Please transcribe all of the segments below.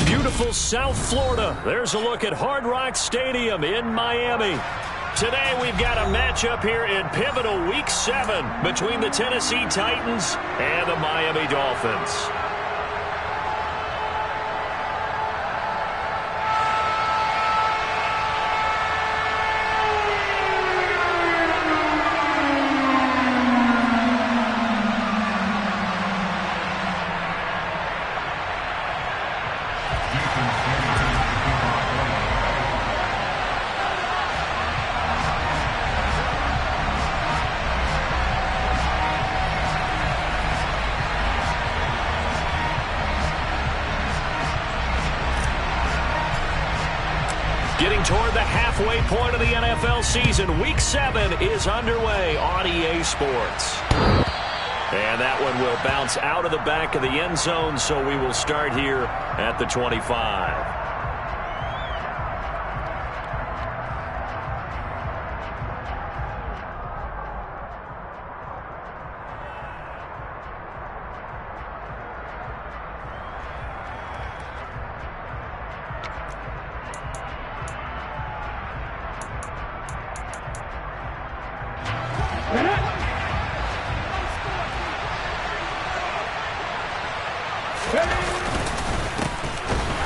from beautiful South Florida, there's a look at Hard Rock Stadium in Miami. Today we've got a matchup here in pivotal Week 7 between the Tennessee Titans and the Miami Dolphins. Getting toward the halfway point of the NFL season, Week 7 is underway on EA Sports. And that one will bounce out of the back of the end zone, so we will start here at the 25.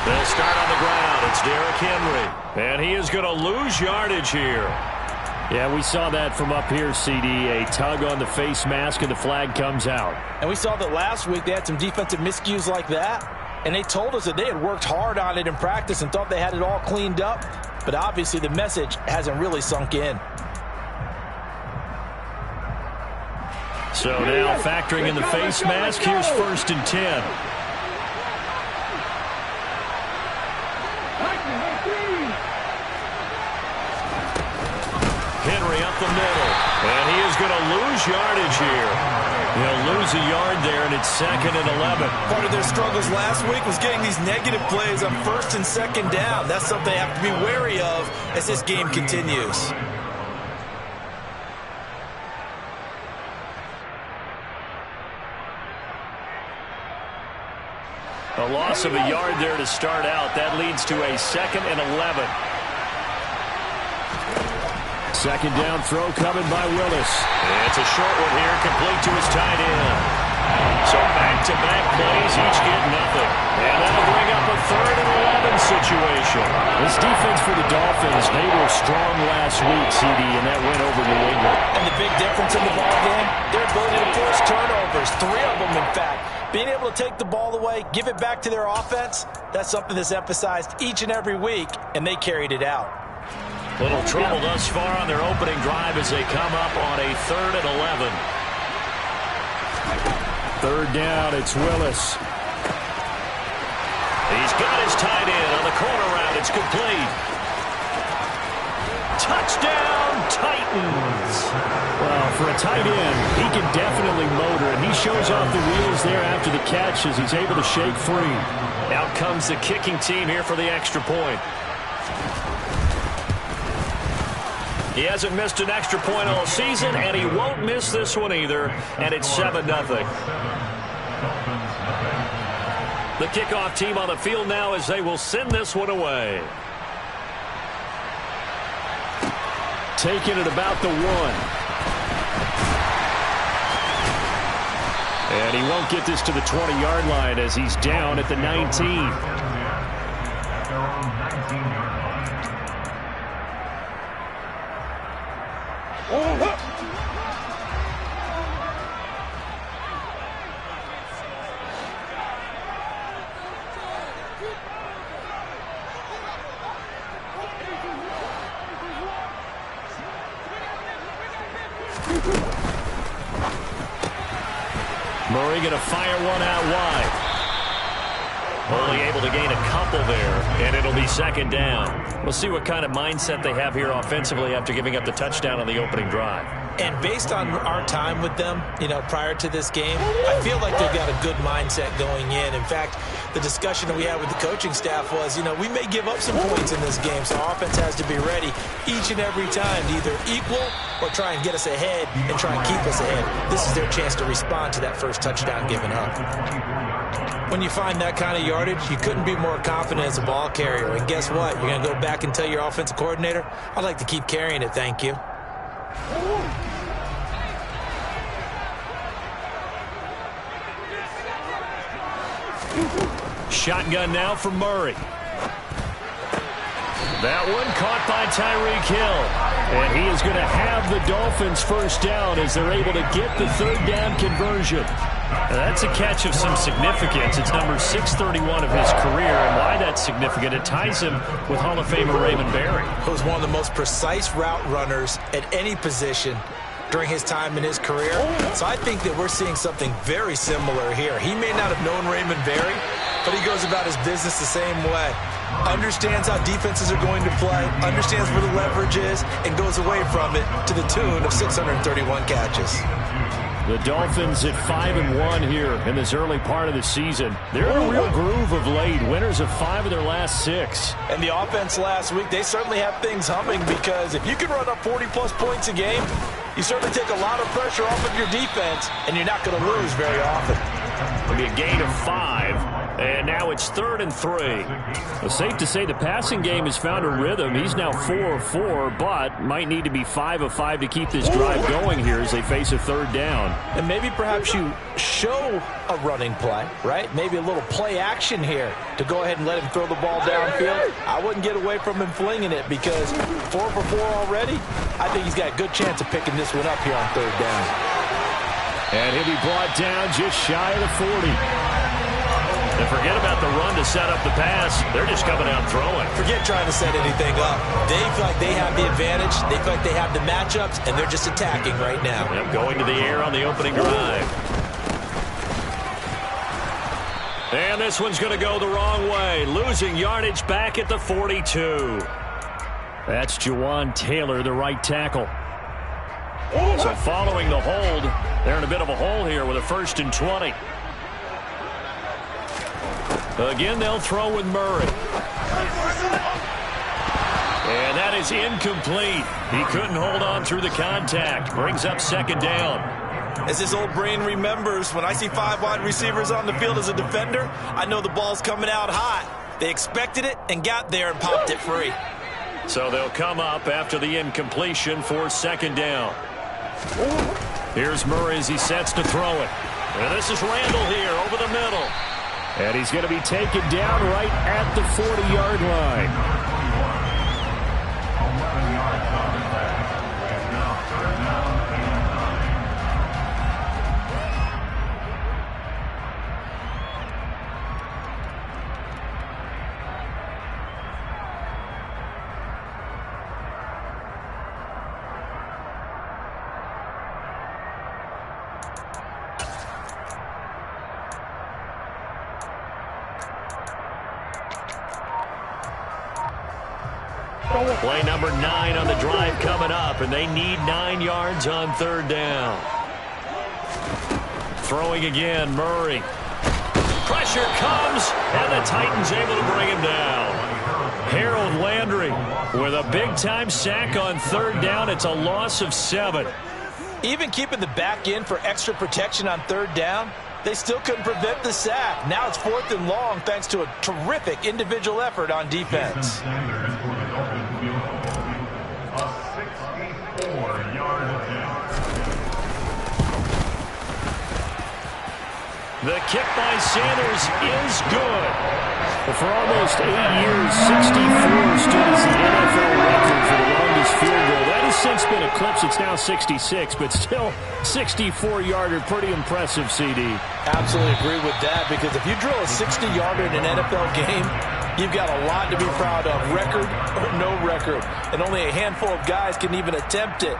They'll start on the ground. It's Derrick Henry. And he is going to lose yardage here. Yeah, we saw that from up here, CD. A tug on the face mask, and the flag comes out. And we saw that last week they had some defensive miscues like that. And they told us that they had worked hard on it in practice and thought they had it all cleaned up. But obviously the message hasn't really sunk in. So now factoring in the face mask, here's 1st and 10. Henry up the middle, and he is going to lose yardage here. He'll lose a yard there, and it's 2nd and 11. Part of their struggles last week was getting these negative plays on 1st and 2nd down. That's something they have to be wary of as this game continues. A loss of a yard there to start out. That leads to a 2nd and 11. 2nd down throw coming by Willis. It's a short one here, complete to his tight end. So back-to-back plays, each get nothing. And that'll bring up a 3rd and 11 situation. This defense for the Dolphins, they were strong last week, CD, and that went over New England. And the big difference in the ball game, their ability to force turnovers, 3 of them in fact. Being able to take the ball away, give it back to their offense, that's something that's emphasized each and every week, and they carried it out. Little trouble thus far on their opening drive as they come up on a 3rd and 11. 3rd down, it's Willis. He's got his tight end on the corner route. It's complete. Touchdown, Titans. Well, for a tight end, he can definitely motor, and he shows off the wheels there after the catch as he's able to shake free. Out comes the kicking team here for the extra point. He hasn't missed an extra point all season, and he won't miss this one either, and it's 7-0. The kickoff team on the field now as they will send this one away. Taking it about the 1. And he won't get this to the 20-yard line as he's down at the 19. Murray going to fire one out wide. Only able to gain a couple there, and it'll be 2nd down. We'll see what kind of mindset they have here offensively after giving up the touchdown on the opening drive. And based on our time with them, prior to this game, I feel like they've got a good mindset going in. In fact, the discussion that we had with the coaching staff was, we may give up some points in this game, so our offense has to be ready each and every time to either equal or try and get us ahead and try and keep us ahead. This is their chance to respond to that first touchdown given up. When you find that kind of yardage, you couldn't be more confident as a ball carrier. And guess what? You're going to go back and tell your offensive coordinator, I'd like to keep carrying it, thank you. Shotgun now for Murray. That one caught by Tyreek Hill. And he is going to have the Dolphins first down as they're able to get the third down conversion. Now that's a catch of some significance. It's number 631 of his career, and why that's significant, it ties him with Hall of Famer Raymond Berry. Who's one of the most precise route runners at any position during his time in his career. So I think that we're seeing something very similar here. He may not have known Raymond Berry, but he goes about his business the same way. Understands how defenses are going to play, understands where the leverage is, and goes away from it to the tune of 631 catches. The Dolphins at 5-1 here in this early part of the season. They're in a real groove of late. Winners of 5 of their last 6. And the offense last week, they certainly have things humming, because if you can run up 40-plus points a game, you certainly take a lot of pressure off of your defense, and you're not going to lose very often. It'll be a gain of 5. And now it's 3rd and 3. Well, safe to say the passing game has found a rhythm. He's now 4 of 4, but might need to be 5 of 5 to keep this drive going here as they face a third down. And maybe perhaps you show a running play, right? Maybe a little play action here to go ahead and let him throw the ball downfield. I wouldn't get away from him flinging it, because 4 for 4 already, I think he's got a good chance of picking this one up here on third down. And he'll be brought down just shy of the 40. And forget about the run to set up the pass. They're just coming out throwing. Forget trying to set anything up. They feel like they have the advantage. They feel like they have the matchups, and they're just attacking right now. Yep, going to the air on the opening drive. And this one's going to go the wrong way. Losing yardage back at the 42. That's Jawan Taylor, the right tackle. So following the hold, they're in a bit of a hole here with a 1st and 20. Again, they'll throw with Murray. And that is incomplete. He couldn't hold on through the contact. Brings up 2nd down. As his old brain remembers, when I see 5 wide receivers on the field as a defender, I know the ball's coming out hot. They expected it and got there and popped it free. So they'll come up after the incompletion for 2nd down. Here's Murray as he sets to throw it. And this is Randall here over the middle. And he's going to be taken down right at the 40-yard line. Play number 9 on the drive coming up, and they need 9 yards on 3rd down. Throwing again, Murray. Pressure comes, and the Titans able to bring him down. Harold Landry with a big-time sack on 3rd down. It's a loss of 7. Even keeping the back in for extra protection on 3rd down, they still couldn't prevent the sack. Now it's 4th and long thanks to a terrific individual effort on defense. The kick by Sanders is good. Well, for almost 8 years, 64 stood as the NFL record for the longest field goal. That has since been eclipsed. It's now 66, but still 64-yarder. Pretty impressive, CD. Absolutely agree with that, because if you drill a 60-yarder in an NFL game, you've got a lot to be proud of, record or no record. And only a handful of guys can even attempt it.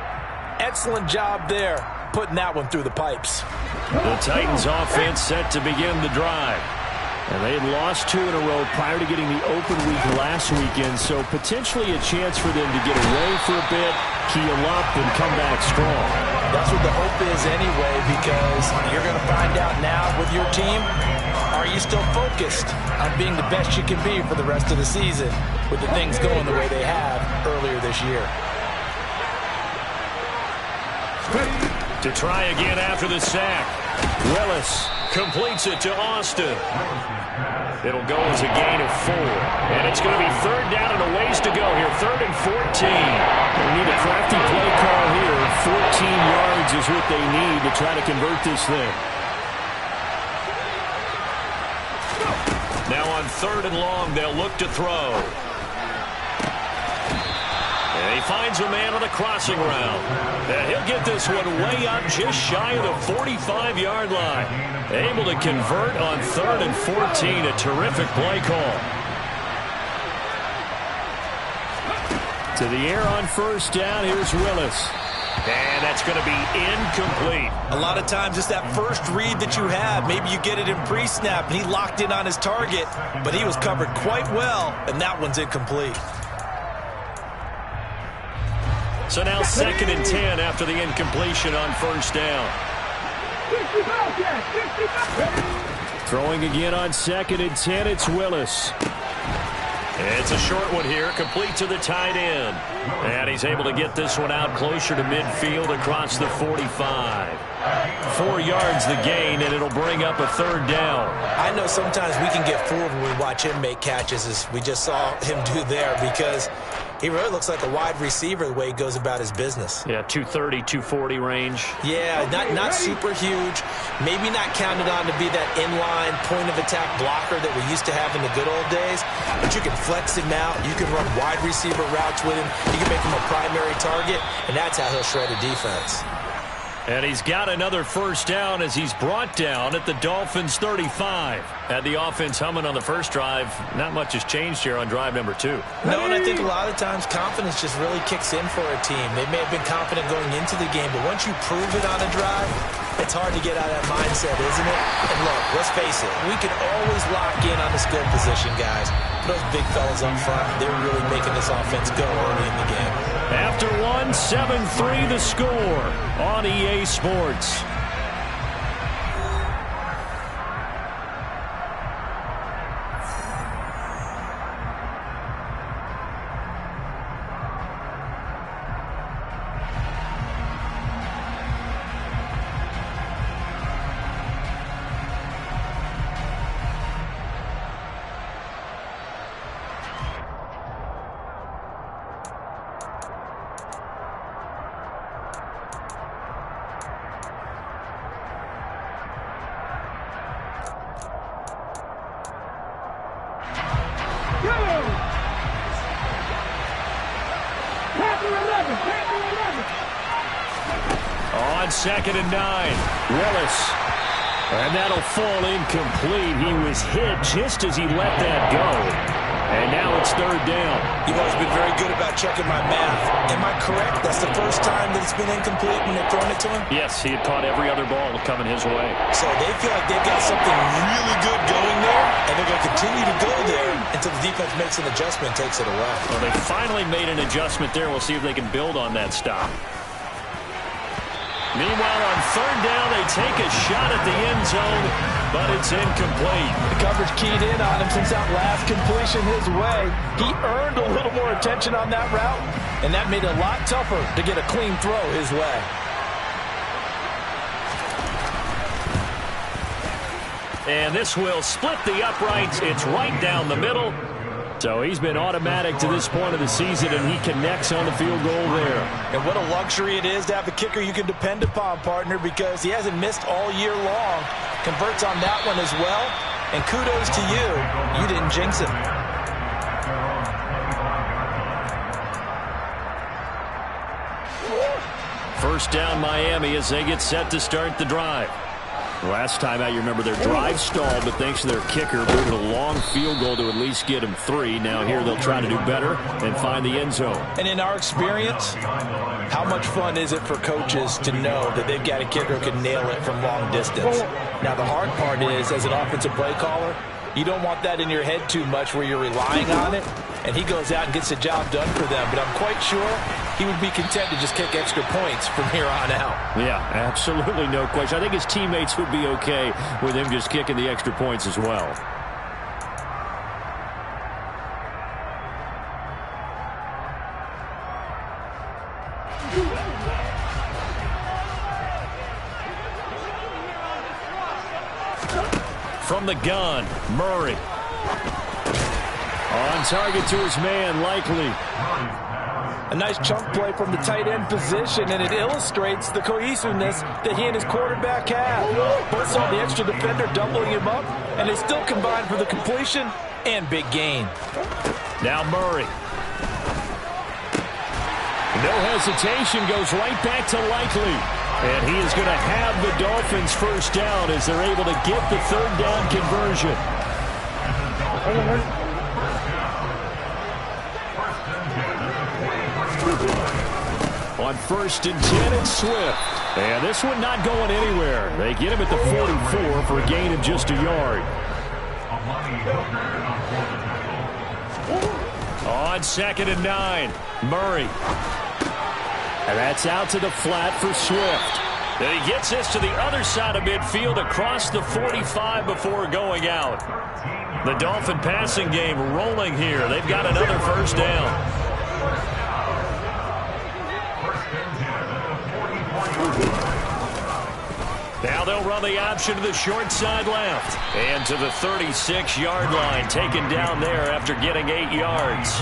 Excellent job there, putting that one through the pipes. The Titans offense set to begin the drive. And they had lost 2 in a row prior to getting the open week last weekend, so potentially a chance for them to get away for a bit keel up and come back strong. That's what the hope is anyway, because you're going to find out now with your team, are you still focused on being the best you can be for the rest of the season with the things going the way they have earlier this year? To try again after the sack. Willis completes it to Austin. It'll go as a gain of 4. And it's going to be third down and a ways to go here. 3rd and 14. They need a crafty play call here. 14 yards is what they need to try to convert this thing. Now on 3rd and long, they'll look to throw. And he finds a man on a crossing route. And he'll get this one way up just shy of the 45-yard line. Able to convert on 3rd and 14. A terrific play call. To the air on 1st down. Here's Willis. And that's going to be incomplete. A lot of times it's that first read that you have. Maybe you get it in pre-snap, and he locked in on his target, but he was covered quite well, and that one's incomplete. So now 2nd and 10 after the incompletion on 1st down. Throwing again on 2nd and 10, it's Willis. It's a short one here, complete to the tight end. And he's able to get this one out closer to midfield across the 45. 4 yards the gain, and it'll bring up a 3rd down. I know sometimes we can get fooled when we watch him make catches, as we just saw him do there, because he really looks like a wide receiver the way he goes about his business. Yeah, 230, 240 range. Yeah, not super huge. Maybe not counted on to be that inline point-of-attack blocker that we used to have in the good old days. But you can flex him out. You can run wide receiver routes with him. You can make him a primary target, and that's how he'll shred a defense. And he's got another 1st down as he's brought down at the Dolphins' 35. Had the offense humming on the first drive. Not much has changed here on drive number 2. No, and I think a lot of times confidence just really kicks in for a team. They may have been confident going into the game, but once you prove it on a drive, it's hard to get out of that mindset, isn't it? And look, let's face it, we can always lock in on the skill position, guys. Those big fellas up front, they're really making this offense go early in the game. After 1, 7-3 the score on EA Sports. On 2nd and 9, Willis. And that'll fall incomplete. He was hit just as he let that go. And now it's 3rd down. You've always been very good about checking my math. Am I correct? That's the first time that it's been incomplete when they've thrown it to him? Yes, he had caught every other ball coming his way. So they feel like they've got something really good going there, and they're going to continue to go there until the defense makes an adjustment and takes it away. Well, they finally made an adjustment there. We'll see if they can build on that stop. Meanwhile, on 3rd down, they take a shot at the end zone, but it's incomplete. The coverage keyed in on him since that last completion his way. He earned a little more attention on that route, and that made it a lot tougher to get a clean throw his way. And this will split the uprights. It's right down the middle. So he's been automatic to this point of the season, and he connects on the field goal there. And what a luxury it is to have a kicker you can depend upon, partner, because he hasn't missed all year long. Converts on that one as well. And kudos to you. You didn't jinx him. First down, Miami, as they get set to start the drive. Last time out, you remember their drive stalled, but thanks to their kicker, moving a long field goal to at least get them 3. Now here they'll try to do better and find the end zone. And in our experience, how much fun is it for coaches to know that they've got a kicker who can nail it from long distance? Now the hard part is, as an offensive play caller, you don't want that in your head too much where you're relying on it, and he goes out and gets the job done for them. But I'm quite sure he would be content to just kick extra points from here on out. Yeah, absolutely no question. I think his teammates would be okay with him just kicking the extra points as well. From the gun, Murray. On target to his man, Likely. A nice chunk play from the tight end position, and it illustrates the cohesiveness that he and his quarterback have. Both saw the extra defender doubling him up, and they still combined for the completion and big gain. Now Murray. No hesitation, goes right back to Likely. And he is going to have the Dolphins first down as they're able to get the third down conversion. On 1st and 10, it's Swift. And this one not going anywhere. They get him at the 44 for a gain of just a yard. On 2nd and 9, Murray. And that's out to the flat for Swift. And he gets this to the other side of midfield across the 45 before going out. The Dolphin passing game rolling here. They've got another first down. Now they'll run the option to the short side left. And to the 36-yard line, taken down there after getting 8 yards.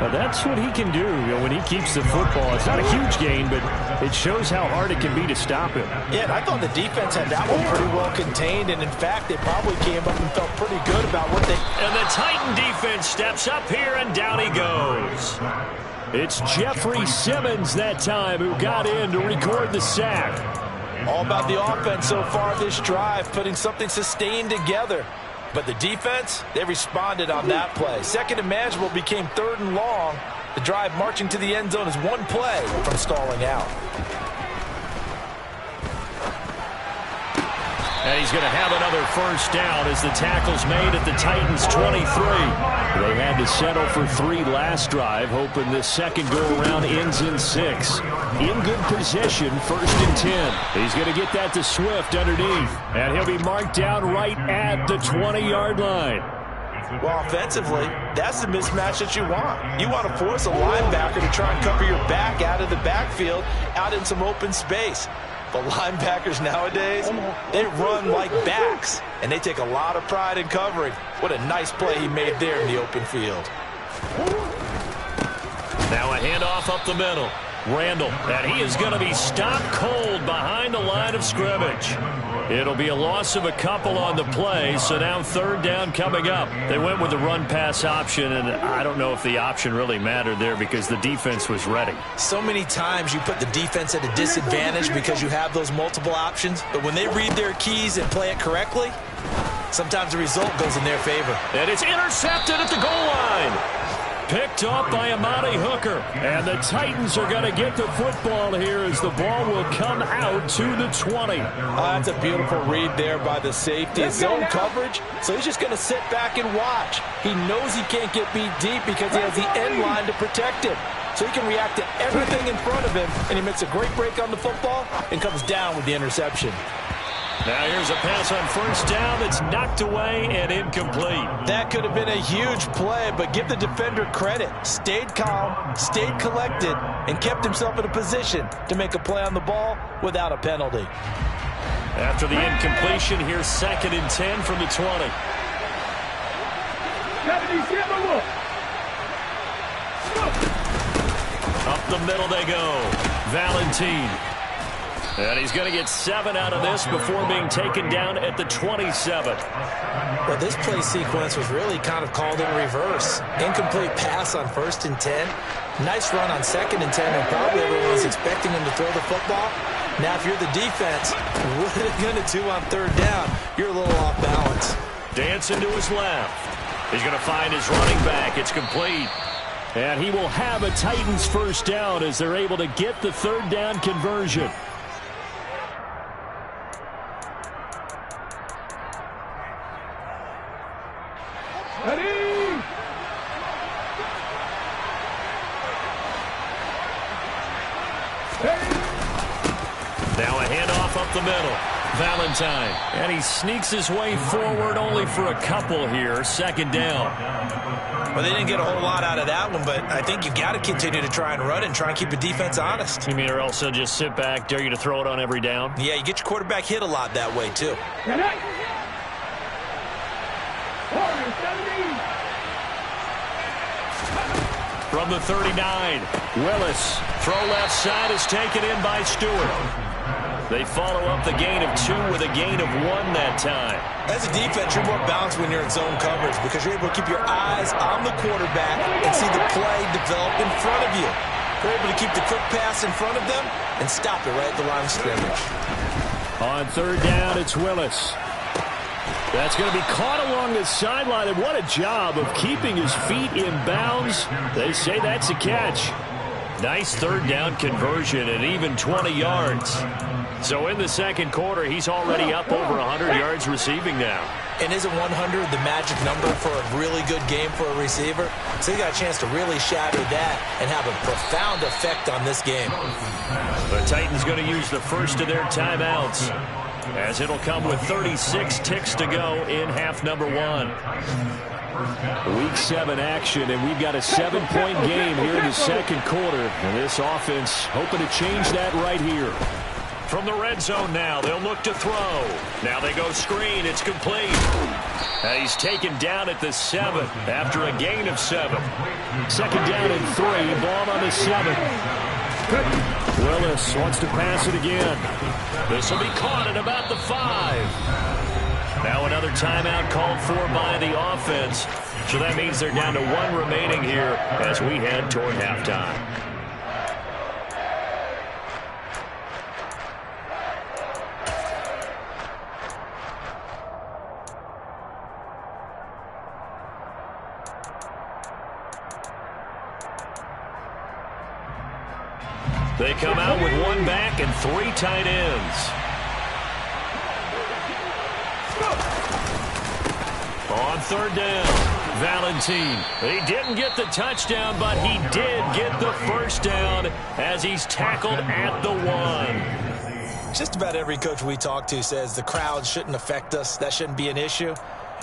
Now that's what he can do, when he keeps the football. It's not a huge gain, but it shows how hard it can be to stop him. Yeah, and I thought the defense had that one pretty well contained, and in fact, they probably came up and felt pretty good about what they... And the Titan defense steps up here, and down he goes. It's Jeffrey Simmons that time who got in to record the sack. All about the offense so far this drive, putting something sustained together. But the defense, they responded on that play. 2nd and manageable became 3rd and long. The drive marching to the end zone is one play from stalling out. And he's going to have another first down as the tackle's made at the Titans' 23. They had to settle for 3 last drive, hoping this second go-around ends in 6. In good position, 1st and 10. He's going to get that to Swift underneath. And he'll be marked down right at the 20-yard line. Well, offensively, that's the mismatch that you want. You want to force a linebacker to try and cover your back out of the backfield, out in some open space. But linebackers nowadays, they run like backs, and they take a lot of pride in covering. What a nice play he made there in the open field. Now a handoff up the middle. Randall, and he is going to be stopped cold behind the line of scrimmage. It'll be a loss of a couple on the play, so now 3rd down coming up. They went with the run-pass option, and I don't know if the option really mattered there because the defense was ready. So many times you put the defense at a disadvantage because you have those multiple options, but when they read their keys and play it correctly, sometimes the result goes in their favor. And it's intercepted at the goal line. Picked off by Amani Hooker. And the Titans are going to get the football here as the ball will come out to the 20. That's a beautiful read there by the safety. It's zone coverage, so he's just going to sit back and watch. He knows he can't get beat deep because he has the end line to protect him. So he can react to everything in front of him, and he makes a great break on the football and comes down with the interception. Now here's a pass on 1st down that's knocked away and incomplete. That could have been a huge play, but give the defender credit. Stayed calm, stayed collected, and kept himself in a position to make a play on the ball without a penalty. After the incompletion, here's 2nd and 10 from the 20. Up the middle they go. Valentine. And he's going to get 7 out of this before being taken down at the 27. Well, this play sequence was really kind of called in reverse. Incomplete pass on 1st and 10. Nice run on 2nd and 10, and probably everyone was expecting him to throw the football. Now, if you're the defense, what are they going to do on 3rd down? You're a little off balance. Dancing to his left. He's going to find his running back. It's complete. And he will have a Titans first down as they're able to get the 3rd down conversion. Now a handoff up the middle. Valentine. And he sneaks his way forward only for a couple here. Second down. Well, they didn't get a whole lot out of that one, but I think you've got to continue to try and run and try and keep the defense honest. You mean or else they'll just sit back, dare you to throw it on every down? Yeah, you get your quarterback hit a lot that way, too. From the 39, Willis. Throw left side is taken in by Stewart. They follow up the gain of 2 with a gain of 1 that time. As a defense, you're more balanced when you're in zone coverage because you're able to keep your eyes on the quarterback and see the play develop in front of you. You're able to keep the quick pass in front of them and stop it right at the line of scrimmage. On third down, it's Willis. That's going to be caught along the sideline, and what a job of keeping his feet in bounds. They say that's a catch. Nice third down conversion and even 20 yards. So in the second quarter, he's already up over 100 yards receiving now. And isn't 100 the magic number for a really good game for a receiver? So he got a chance to really shatter that and have a profound effect on this game. The Titans going to use the first of their timeouts, as it'll come with 36 ticks to go in half number 1. Week 7 action, and we've got a 7-point game here in the second quarter. And this offense hoping to change that right here. From the red zone now, they'll look to throw. Now they go screen. It's complete. He's taken down at the 7 after a gain of 7. Second down and 3. Ball on the 7. Willis wants to pass it again. This will be caught at about the 5. Now another timeout called for by the offense. So that means they're down to 1 remaining here as we head toward halftime. They come out with 1 back and 3 tight ends. On third down, Valentine. He didn't get the touchdown, but he did get the first down as he's tackled at the 1. Just about every coach we talk to says the crowd shouldn't affect us. That shouldn't be an issue.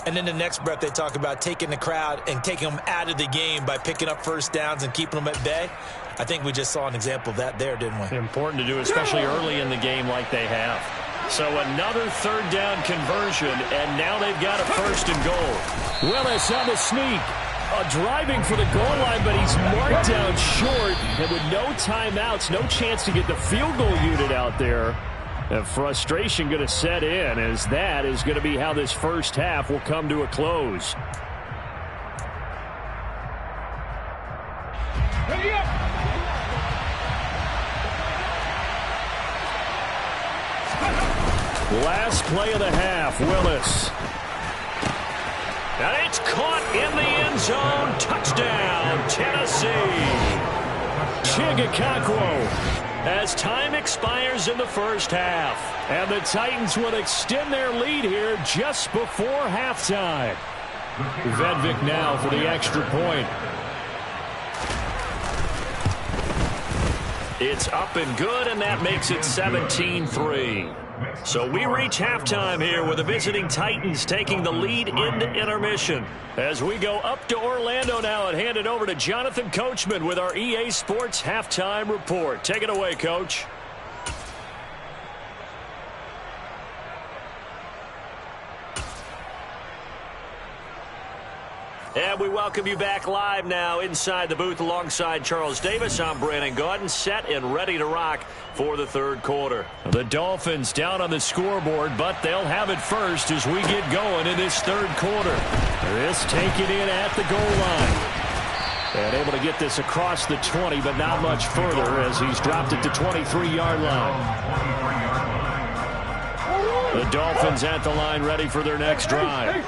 And then the next breath they talk about taking the crowd and taking them out of the game by picking up first downs and keeping them at bay. I think we just saw an example of that there, didn't we? Important to do, especially early in the game like they have. So another third down conversion, and now they've got a first and goal. Willis on the sneak. Driving for the goal line, but he's marked down short. And with no timeouts, no chance to get the field goal unit out there. And frustration going to set in, as that is going to be how this first half will come to a close. Last play of the half, Willis. And it's caught in the end zone. Touchdown, Tennessee. Chigakakwo. As time expires in the first half. And the Titans will extend their lead here just before halftime. Vedvik now for the extra point. It's up and good, and that makes it 17-3. So we reach halftime here with the visiting Titans taking the lead into intermission. As we go up to Orlando now and hand it over to Jonathan Coachman with our EA Sports halftime report. Take it away, Coach. And we welcome you back live now inside the booth alongside Charles Davis. I'm Brandon Gaudin, set and ready to rock for the third quarter. The Dolphins down on the scoreboard, but they'll have it first as we get going in this third quarter. This taken in at the goal line. And able to get this across the 20, but not much further as he's dropped it to 23-yard line. The Dolphins at the line ready for their next drive.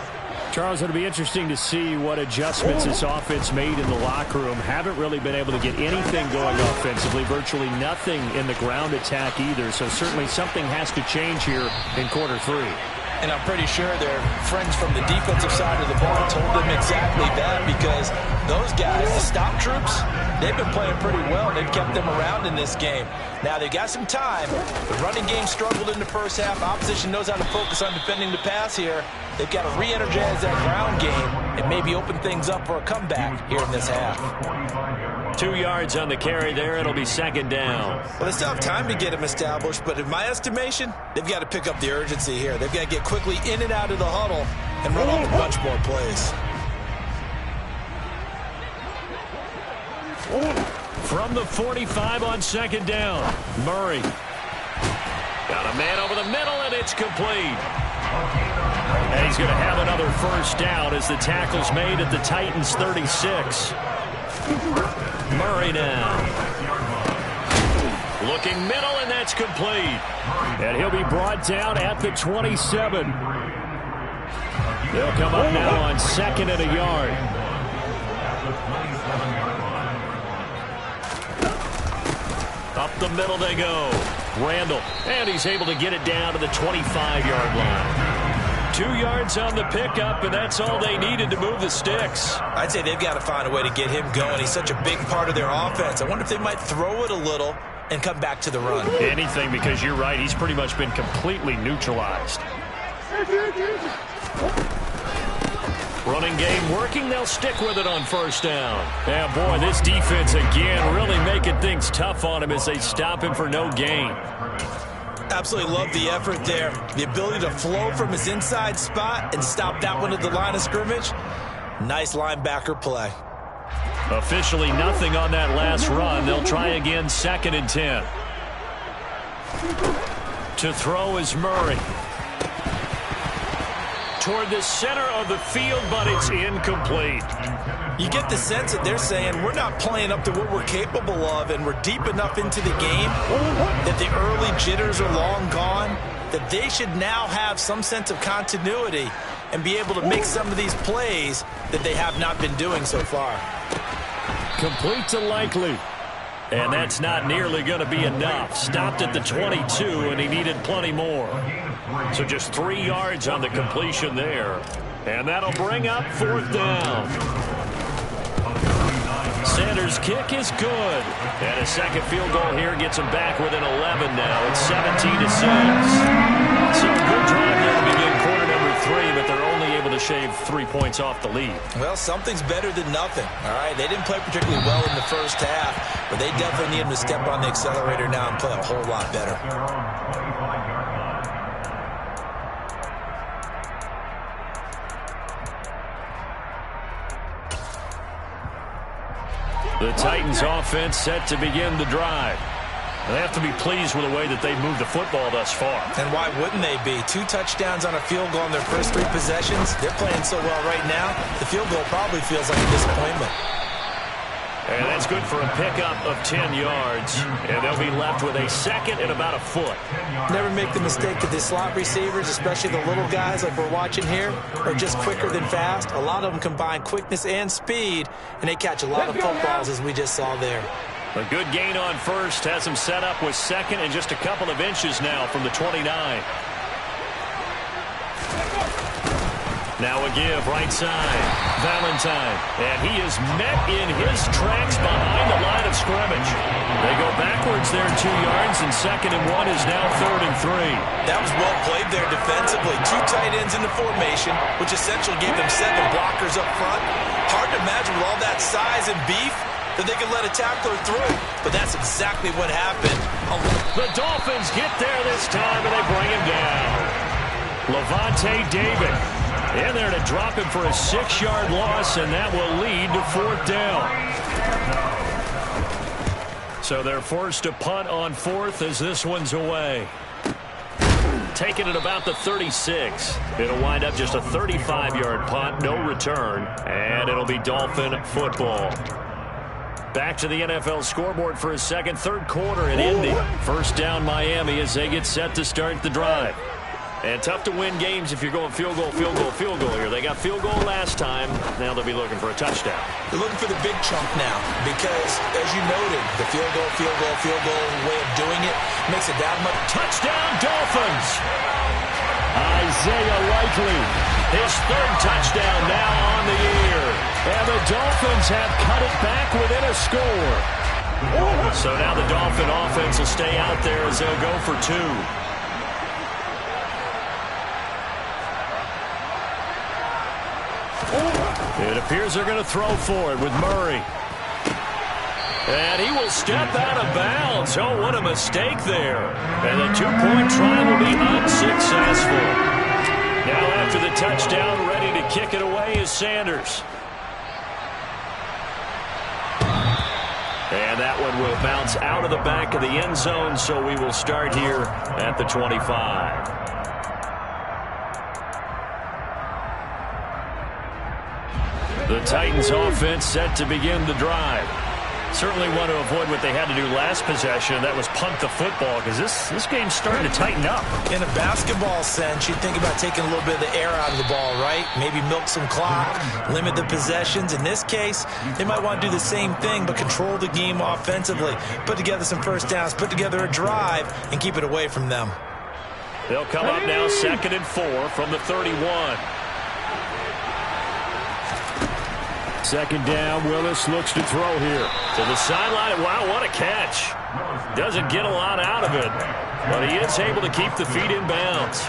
Charles, it'll be interesting to see what adjustments this offense made in the locker room. Haven't really been able to get anything going offensively, virtually nothing in the ground attack either. So certainly something has to change here in quarter 3. And I'm pretty sure their friends from the defensive side of the ball told them exactly that, because those guys, the stop troops, they've been playing pretty well. They've kept them around in this game. Now, they've got some time. The running game struggled in the first half. Opposition knows how to focus on defending the pass here. They've got to re-energize that ground game and maybe open things up for a comeback here in this half. 2 yards on the carry there. It'll be second down. Well, they still have time to get them established, but in my estimation, they've got to pick up the urgency here. They've got to get quickly in and out of the huddle and run off a bunch more plays. From the 45 on second down, Murray. Got a man over the middle, and it's complete. And he's going to have another first down as the tackle's made at the Titans' 36. Murray now. Looking middle, and that's complete. And he'll be brought down at the 27. They'll come up now on second and a yard. Up the middle they go. Randall. And he's able to get it down to the 25-yard line. 2 yards on the pickup, and that's all they needed to move the sticks. I'd say they've got to find a way to get him going. He's such a big part of their offense. I wonder if they might throw it a little and come back to the run. Anything, because you're right. He's pretty much been completely neutralized. Running game working. They'll stick with it on first down. Yeah, boy, this defense again really making things tough on him as they stop him for no gain. Absolutely love the effort there. The ability to flow from his inside spot and stop that one at the line of scrimmage. Nice linebacker play. Officially nothing on that last run. They'll try again, second and 10. To throw is Murray. Toward the center of the field, but it's incomplete. You get the sense that they're saying we're not playing up to what we're capable of, and we're deep enough into the game that the early jitters are long gone, that they should now have some sense of continuity and be able to make some of these plays that they have not been doing so far. Complete to Likely. And that's not nearly going to be enough. Stopped at the 22, and he needed plenty more. So just 3 yards on the completion there. And that'll bring up fourth down. Sanders' kick is good. And a second field goal here gets him back within 11 now. It's 17-6. So a good drive there to begin quarter number 3, but they're only able to shave 3 points off the lead. Well, something's better than nothing. All right, they didn't play particularly well in the first half, but they definitely need him to step on the accelerator now and play a whole lot better. The Titans offense set to begin the drive. They have to be pleased with the way that they've moved the football thus far. And why wouldn't they be? 2 touchdowns on a field goal in their first 3 possessions. They're playing so well right now, the field goal probably feels like a disappointment. And that's good for a pickup of 10 yards. And they'll be left with a second and about a foot. Never make the mistake that the slot receivers, especially the little guys like we're watching here, are just quicker than fast. A lot of them combine quickness and speed, and they catch a lot of footballs, as we just saw there. A good gain on first has him set up with second and just a couple of inches now from the 29. Now a give, right side. Valentine. And he is met in his tracks behind the line of scrimmage. They go backwards there 2 yards, and second and 1 is now third and 3. That was well played there defensively. 2 tight ends in the formation, which essentially gave them 7 blockers up front. Hard to imagine with all that size and beef that they could let a tackler through. But that's exactly what happened. The Dolphins get there this time, and they bring him down. Levante David in there to drop him for a 6-yard loss, and that will lead to fourth down. So they're forced to punt on fourth as this one's away. Taking it about the 36. It'll wind up just a 35-yard punt, no return, and it'll be Dolphin football. Back to the NFL scoreboard for a second, third quarter in Indy. First down Miami as they get set to start the drive. And tough to win games if you're going field goal, field goal, field goal here. They got field goal last time. Now they'll be looking for a touchdown. They're looking for the big chunk now because, as you noted, the field goal way of doing it makes it that much. Touchdown, Dolphins! Isaiah Likely. His third touchdown now on the year. And the Dolphins have cut it back within a score. So now the Dolphin offense will stay out there as they'll go for two. It appears they're going to throw for it with Murray. And he will step out of bounds. Oh, what a mistake there. And the two-point try will be unsuccessful. Now after the touchdown, ready to kick it away is Sanders. And that one will bounce out of the back of the end zone, so we will start here at the 25. The Titans offense set to begin the drive. Certainly want to avoid what they had to do last possession. That was punt the football, because this game's starting to tighten up. In a basketball sense, you think about taking a little bit of the air out of the ball, right? Maybe milk some clock, limit the possessions. In this case, they might want to do the same thing, but control the game offensively. Put together some first downs, put together a drive, and keep it away from them. They'll come up now 2nd and 4 from the 31. Second down, Willis looks to throw here. To the sideline. Wow, what a catch. Doesn't get a lot out of it, but he is able to keep the feet in bounds.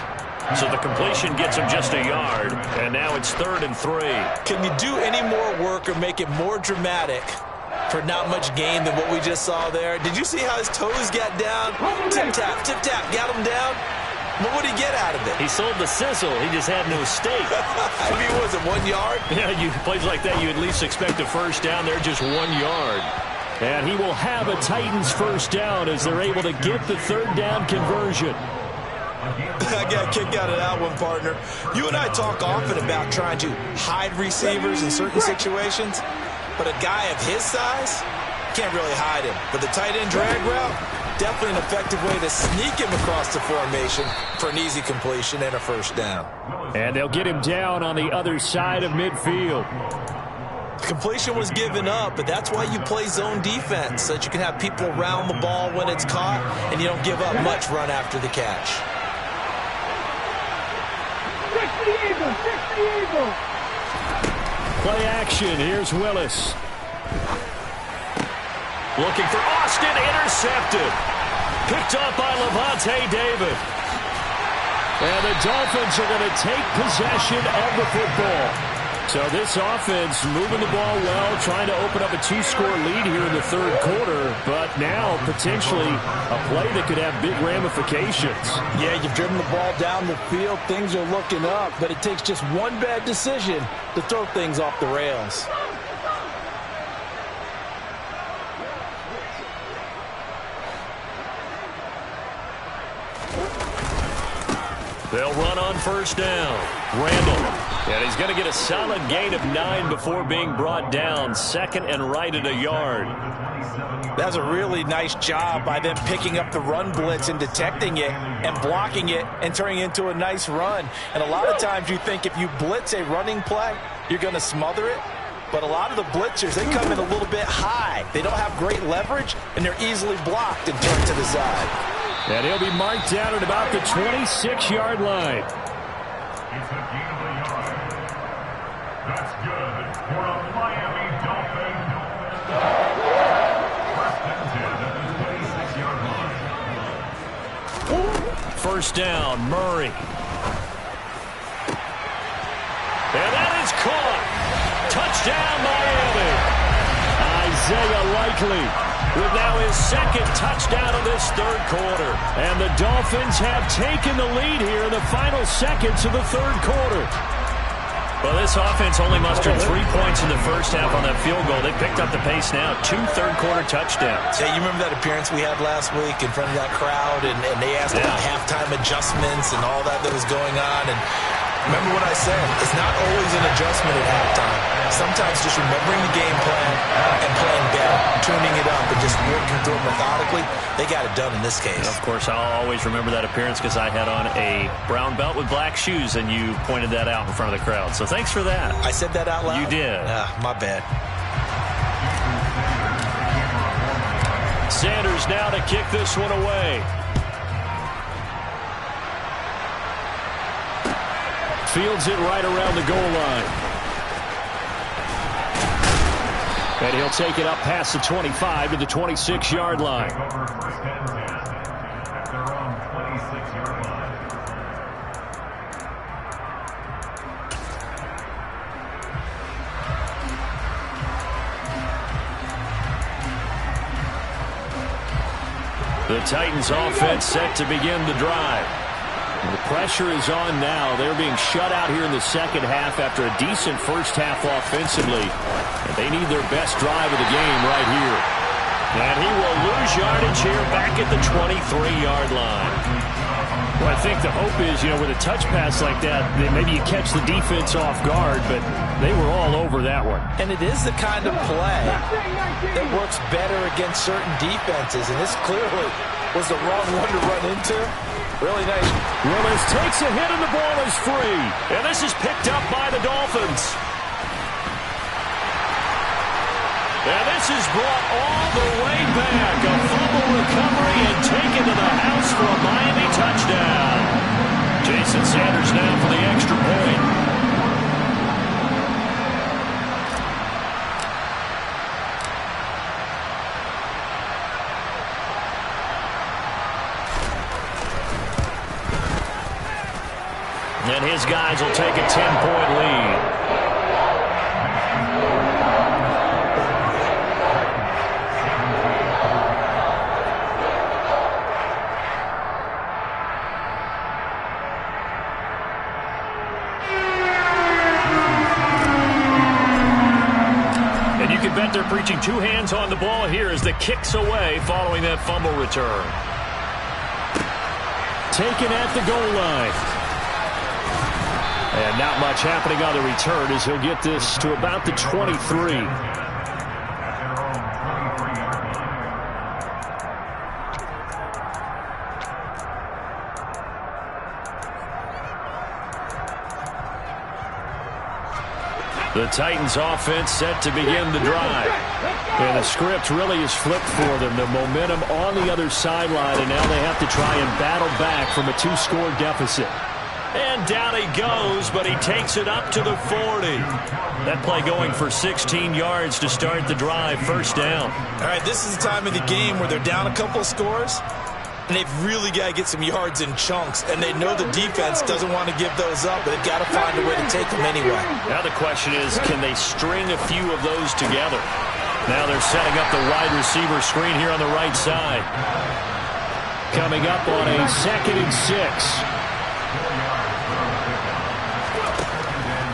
So the completion gets him just a yard, and now it's 3rd and 3. Can you do any more work or make it more dramatic for not much gain than what we just saw there? Did you see how his toes got down? Tip-tap, got him down. But what did he get out of it? He sold the sizzle. He just had no steak. I mean, was it 1 yard? Yeah, plays like that, you at least expect a first down. They're just 1 yard. And he will have a Titans first down as they're able to get the third down conversion. I got a kick out of that one, partner. You and I talk often about trying to hide receivers in certain situations, but a guy of his size can't really hide him. But the tight end drag route, definitely an effective way to sneak him across the formation for an easy completion and a first down. And they'll get him down on the other side of midfield. The completion was given up, but that's why you play zone defense, so that you can have people around the ball when it's caught, and you don't give up much run after the catch. Play action. Here's Willis. Looking for Austin, intercepted. Picked up by Levante David. And the Dolphins are going to take possession of the football. So this offense moving the ball well, trying to open up a 2-score lead here in the third quarter, but now potentially a play that could have big ramifications. Yeah, you've driven the ball down the field. Things are looking up, but it takes just one bad decision to throw things off the rails. They'll run on first down. Randall. And he's going to get a solid gain of 9 before being brought down. 2nd and right at a yard. That's a really nice job by them picking up the run blitz and detecting it and blocking it and turning it into a nice run. And a lot of times you think if you blitz a running play, you're going to smother it. But a lot of the blitzers, they come in a little bit high. They don't have great leverage, and they're easily blocked and turned to the side. And he'll be marked down at about the 26-yard line. It's a gain of a yard. That's good for a Miami Dolphin. First and 10 at the 26-yard line. First down, Murray. And that is caught. Touchdown, Miami. Isaiah Likely with now his 2nd touchdown of this third quarter. And the Dolphins have taken the lead here in the final seconds of the third quarter. Well, this offense only mustered 3 points in the first half on that field goal. They picked up the pace now. 2 third-quarter touchdowns. Yeah, you remember that appearance we had last week in front of that crowd, and they asked about halftime adjustments and all that was going on. And remember what I said, it's not always an adjustment at halftime. Sometimes just remembering the game plan and playing better, tuning it up and just working through it methodically. They got it done in this case. And of course, I'll always remember that appearance because I had on a brown belt with black shoes, and you pointed that out in front of the crowd. So thanks for that. I said that out loud? You did. My bad. Sanders now to kick this one away. fields it right around the goal line. And he'll take it up past the 25 to the 26-yard line. The Titans offense set to begin the drive. The pressure is on now. They're being shut out here in the second half after a decent first half offensively. And they need their best drive of the game right here. And he will lose yardage here back at the 23-yard line. Well, I think the hope is, with a touch pass like that, maybe you catch the defense off guard, but they were all over that one. And it is the kind of play that works better against certain defenses, and this clearly was the wrong one to run into. Really nice. Willis takes a hit and the ball is free. And this is picked up by the Dolphins. And this is brought all the way back. A fumble recovery and taken to the house for a Miami touchdown. Jason Sanders now for the extra point. And his guys will take a 10-point lead. And you can bet they're preaching two hands on the ball here as the kick's away following that fumble return. Taken at the goal line. And not much happening on the return as he'll get this to about the 23. The Titans offense set to begin the drive. And the script really is flipped for them. The momentum on the other sideline, and now they have to try and battle back from a 2-score deficit. And down he goes, but he takes it up to the 40. That play going for 16 yards to start the drive, first down. All right, this is the time of the game where they're down a couple of scores, and they've really got to get some yards in chunks, and they know the defense doesn't want to give those up, but they've got to find a way to take them anyway. Now the question is, can they string a few of those together? Now they're setting up the wide receiver screen here on the right side. Coming up on a 2nd and 6.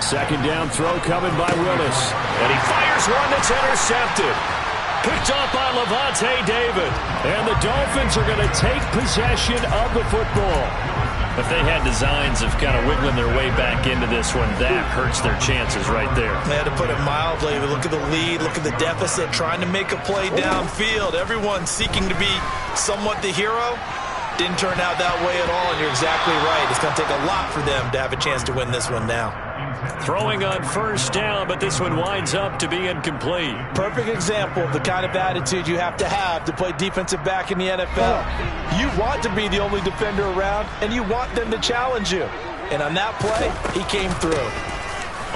Second down throw coming by Willis. And he fires one that's intercepted. Picked off by Levante David. And the Dolphins are going to take possession of the football. If they had designs of kind of wiggling their way back into this one, that hurts their chances right there. They had to put it mildly. Look at the lead, look at the deficit, trying to make a play downfield. Everyone seeking to be somewhat the hero. Didn't turn out that way at all, and you're exactly right. It's going to take a lot for them to have a chance to win this one now. Throwing on first down, but this one winds up to be incomplete. Perfect example of the kind of attitude you have to play defensive back in the NFL. You want to be the only defender around, and you want them to challenge you. And on that play, he came through.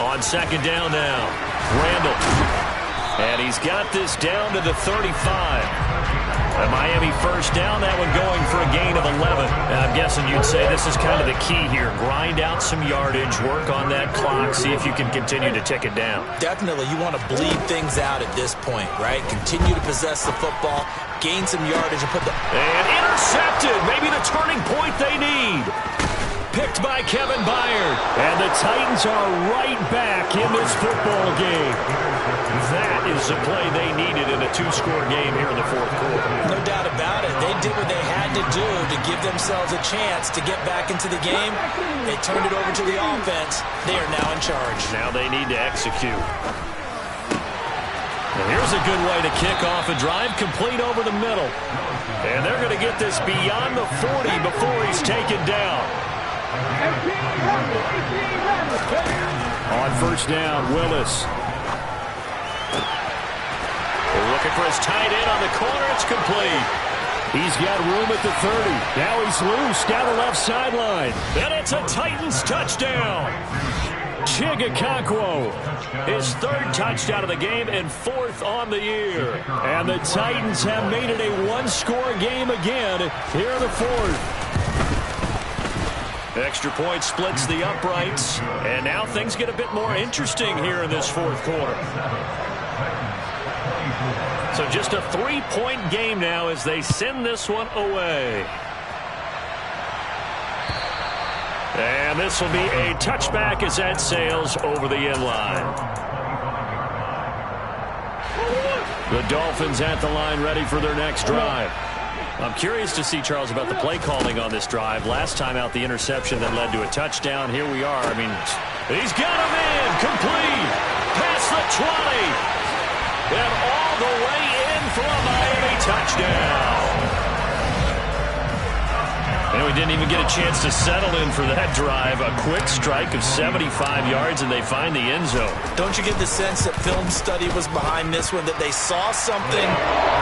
On second down now, Randall. And he's got this down to the 35. A Miami first down, that one going for a gain of 11. And I'm guessing you'd say this is kind of the key here. Grind out some yardage, work on that clock, see if you can continue to tick it down. Definitely, you want to bleed things out at this point, right? Continue to possess the football, gain some yardage, and put the... And intercepted, maybe the turning point they need. Picked by Kevin Byard. And the Titans are right back in this football game. That is the play they needed in a 2-score game here in the fourth quarter. No doubt about it. They did what they had to do to give themselves a chance to get back into the game. They turned it over to the offense. They are now in charge. Now they need to execute. And here's a good way to kick off a drive, complete over the middle. And they're going to get this beyond the 40 before he's taken down. On first down, Willis. Looking for his tight end on the corner. It's complete. He's got room at the 30. Now he's loose down the left sideline. And it's a Titans touchdown. Chigakonkwo, his third touchdown of the game and fourth on the year. And the Titans have made it a one-score game again here in the fourth. Extra point splits the uprights. And now things get a bit more interesting here in this fourth quarter. So just a 3-point game now as they send this one away. And this will be a touchback as that sails over the end line. The Dolphins at the line ready for their next drive. I'm curious to see, Charles, about the play calling on this drive. Last time out, the interception that led to a touchdown. Here we are. I mean, he's got him in. Complete. Past the 20. And all the way in for a Miami touchdown. And we didn't even get a chance to settle in for that drive. A quick strike of 75 yards, and they find the end zone. Don't you get the sense that film study was behind this one, that they saw something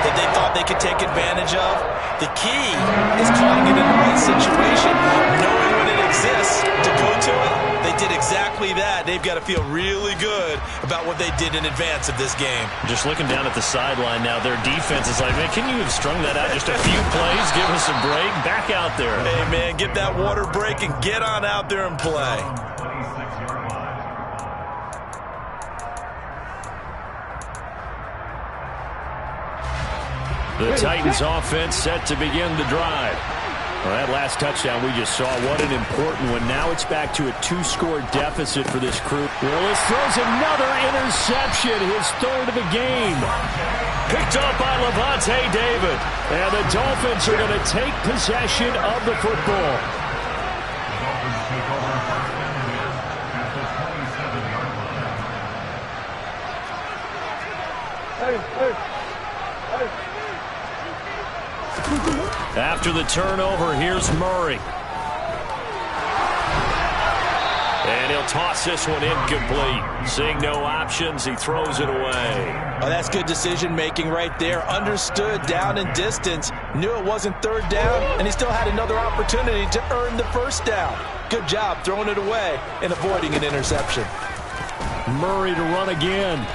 that they thought they could take advantage of? The key is calling it in the right situation, knowing when it exists to go to it. They did exactly that. They've got to feel really good about what they did in advance of this game. Just looking down at the sideline now, their defense is like, man, can you have strung that out just a few plays? Give us a break. Back out there. Hey, man, get that water break and get on out there and play. The Titans offense set to begin the drive. Well, that last touchdown we just saw, what an important one. Now it's back to a 2-score deficit for this crew. Willis throws another interception, his third of the game. Picked up by Levante David. And the Dolphins are going to take possession of the football. After the turnover, here's Murray. And he'll toss this one incomplete. Seeing no options, he throws it away. Oh, that's good decision-making right there. Understood down and distance. Knew it wasn't third down, and he still had another opportunity to earn the first down. Good job throwing it away and avoiding an interception. Murray to run again.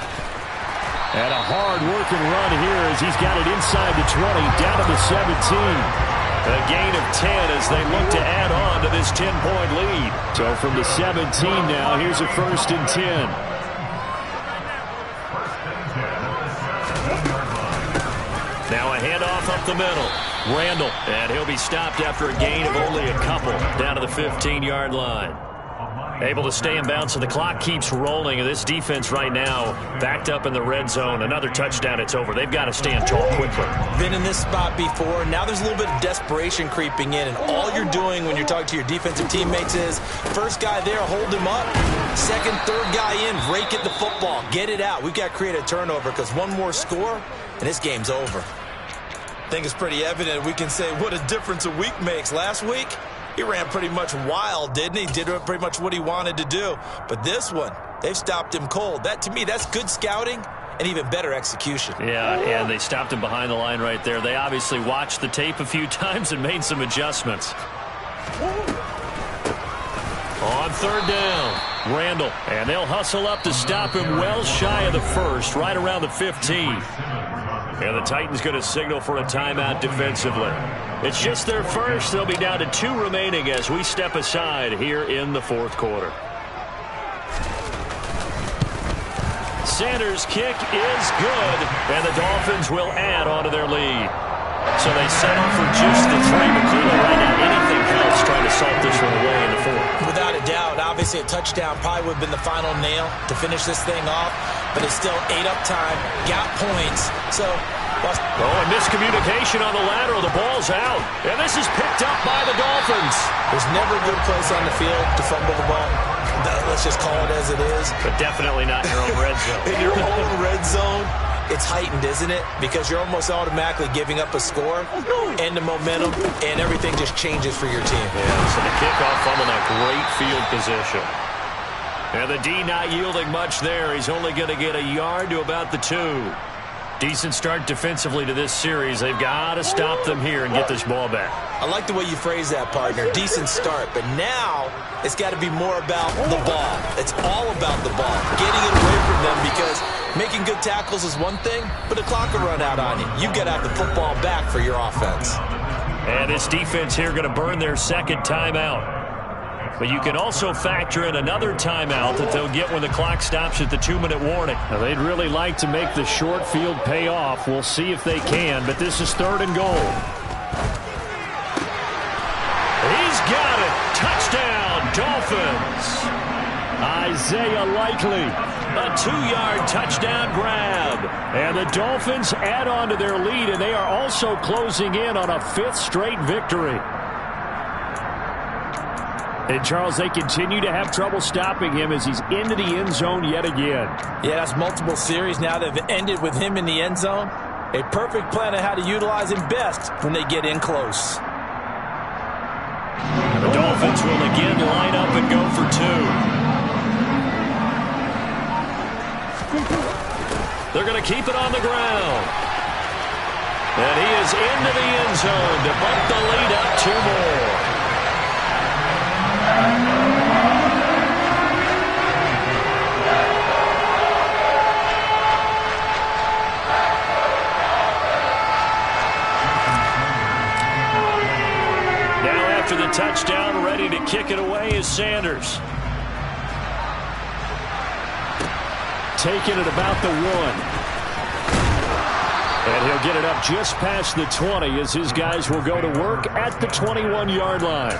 And a hard-working run here as he's got it inside the 20, down to the 17. A gain of 10 as they look to add on to this 10-point lead. So from the 17 now, here's a 1st and 10. Now a handoff up the middle. Randall, and he'll be stopped after a gain of only a couple, down to the 15-yard line. Able to stay in bounds, so the clock keeps rolling. And this defense right now backed up in the red zone. Another touchdown, it's over. They've got to stand tall quickly. Been in this spot before. Now there's a little bit of desperation creeping in. And all you're doing when you're talking to your defensive teammates is, first guy there, hold him up. Second, third guy in, rake at the football. Get it out. We've got to create a turnover because one more score, and this game's over. I think it's pretty evident. We can say what a difference a week makes. Last week, he ran pretty much wild, didn't he? Did pretty much what he wanted to do. But this one, they've stopped him cold. That, to me, that's good scouting and even better execution. Yeah, and they stopped him behind the line right there. They obviously watched the tape a few times and made some adjustments. On third down, Randall. And they'll hustle up to stop him well shy of the first, right around the 15. And the Titans going to signal for a timeout defensively. It's just their first. They'll be down to 2 remaining as we step aside here in the fourth quarter. Sanders' kick is good, and the Dolphins will add on to their lead. So they settle for just the 3, but clearly right now anything helps trying to salt this one away in the fourth. Without a doubt, obviously a touchdown probably would have been the final nail to finish this thing off, but it's still 8 up time, got points, so... and miscommunication on the lateral. The ball's out. And this is picked up by the Dolphins. There's never a good place on the field to fumble the ball. Let's just call it as it is. But definitely not in your own red zone. In your own red zone, it's heightened, isn't it? Because you're almost automatically giving up a score and the momentum, and everything just changes for your team. Yeah, so the kickoff fumble, a great field position. And the D not yielding much there. He's only going to get a yard to about the 2. Decent start defensively to this series. They've got to stop them here and get this ball back. I like the way you phrase that, partner. Decent start. But now it's got to be more about the ball. It's all about the ball. Getting it away from them, because making good tackles is one thing, but the clock will run out on you. You've got to have the football back for your offense. And this defense here going to burn their second timeout. But you can also factor in another timeout that they'll get when the clock stops at the 2-minute warning. Now, they'd really like to make the short field pay off. We'll see if they can, but this is 3rd and goal. He's got it. Touchdown, Dolphins. Isaiah Likely. A 2-yard touchdown grab. And the Dolphins add on to their lead, and they are also closing in on a 5th straight victory. And, Charles, they continue to have trouble stopping him as he's into the end zone yet again. Yeah, that's multiple series now that have ended with him in the end zone. A perfect plan of how to utilize him best when they get in close. The Dolphins will again line up and go for 2. They're going to keep it on the ground. And he is into the end zone to bump the lead up 2 more. After the touchdown, ready to kick it away is Sanders. Taking it about the 1. And he'll get it up just past the 20 as his guys will go to work at the 21-yard line.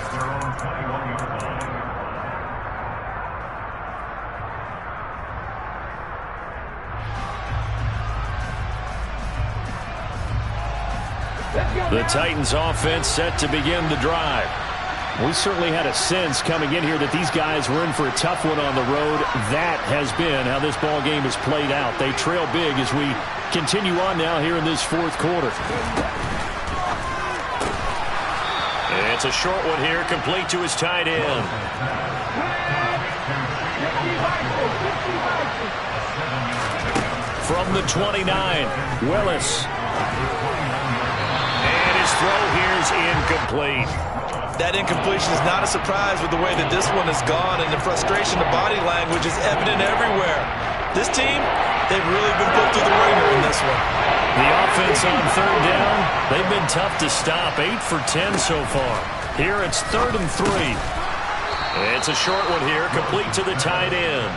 The Titans offense set to begin the drive. We certainly had a sense coming in here that these guys were in for a tough one on the road. That has been how this ball game has played out. They trail big as we continue on now here in this 4th quarter. It's a short one here, complete to his tight end. From the 29, Willis. Throw here is incomplete. That incompletion is not a surprise with the way that this one has gone, and the frustration, the body language is evident everywhere. This team, they've really been put through the ringer in this one. The offense on 3rd down, they've been tough to stop. 8 for 10 so far. Here it's 3rd and 3. It's a short one here, complete to the tight end.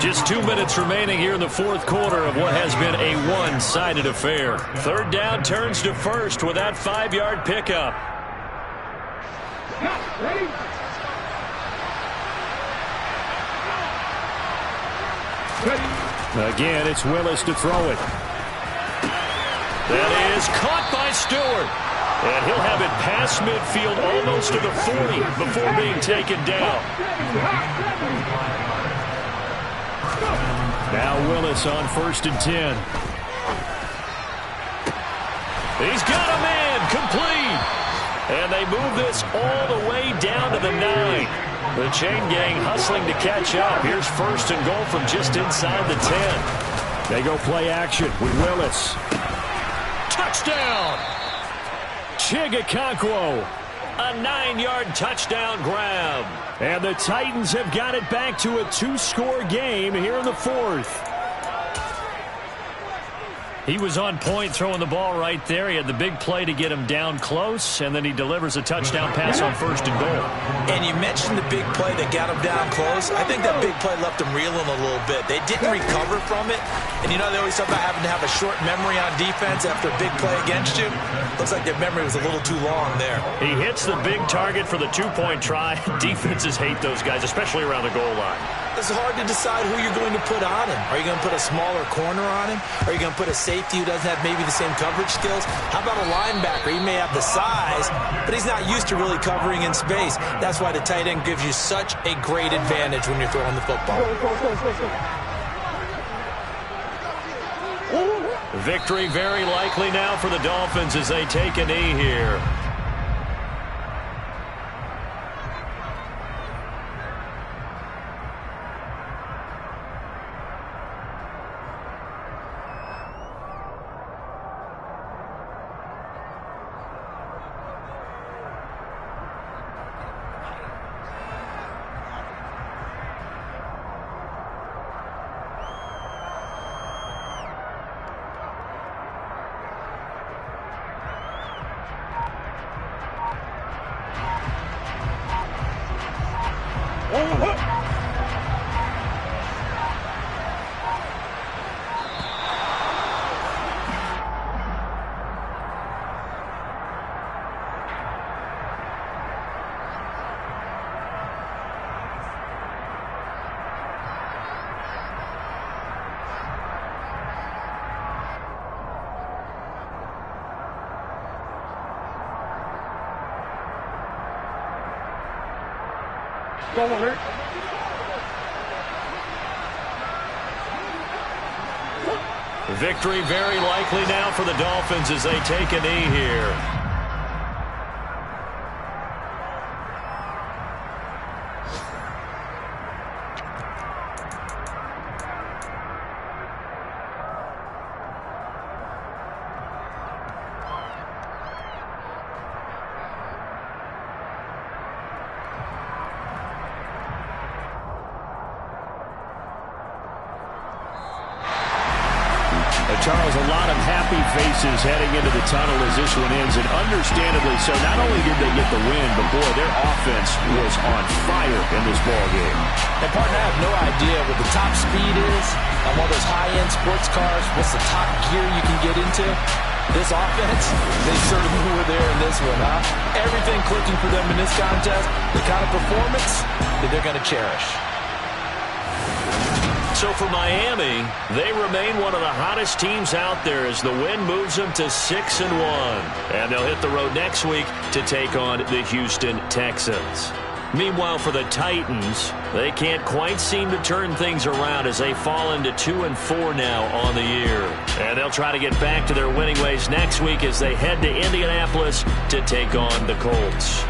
Just 2 minutes remaining here in the 4th quarter of what has been a one-sided affair. 3rd down turns to 1st with that 5-yard pickup. Again, it's Willis to throw it. That is caught by Stewart. And he'll have it past midfield almost to the 40 before being taken down. Now Willis on 1st and 10. He's got a man, complete. And they move this all the way down to the 9. The chain gang hustling to catch up. Here's 1st and goal from just inside the 10. They go play action with Willis. Touchdown! Chigakonkwo. A 9-yard touchdown grab. And the Titans have got it back to a 2-score game here in the 4th. He was on point throwing the ball right there. He had the big play to get him down close, and then he delivers a touchdown pass on 1st and goal. And you mentioned the big play that got him down close. I think that big play left him reeling a little bit. They didn't recover from it. And you know, they always talk about having to have a short memory on defense after a big play against you. Looks like their memory was a little too long there. He hits the big target for the 2-point try. Defenses hate those guys, especially around the goal line. It's hard to decide who you're going to put on him. Are you going to put a smaller corner on him? Are you going to put a safety who doesn't have maybe the same coverage skills? How about a linebacker? He may have the size, but he's not used to really covering in space. That's why the tight end gives you such a great advantage when you're throwing the football. Victory very likely now for the Dolphins as they take a knee here. Victory very likely now for the Dolphins as they take a knee here. Charles, a lot of happy faces heading into the tunnel as this one ends, and understandably so. Not only did they get the win, but boy, their offense was on fire in this ball game. And partner, I have no idea what the top speed is on one of those high-end sports cars. What's the top gear you can get into? This offense, they certainly were there in this one, huh? Everything clicking for them in this contest, the kind of performance that they're going to cherish. So for Miami, they remain one of the hottest teams out there as the win moves them to 6-1. And they'll hit the road next week to take on the Houston Texans. Meanwhile, for the Titans, they can't quite seem to turn things around as they fall into 2-4 now on the year. And they'll try to get back to their winning ways next week as they head to Indianapolis to take on the Colts.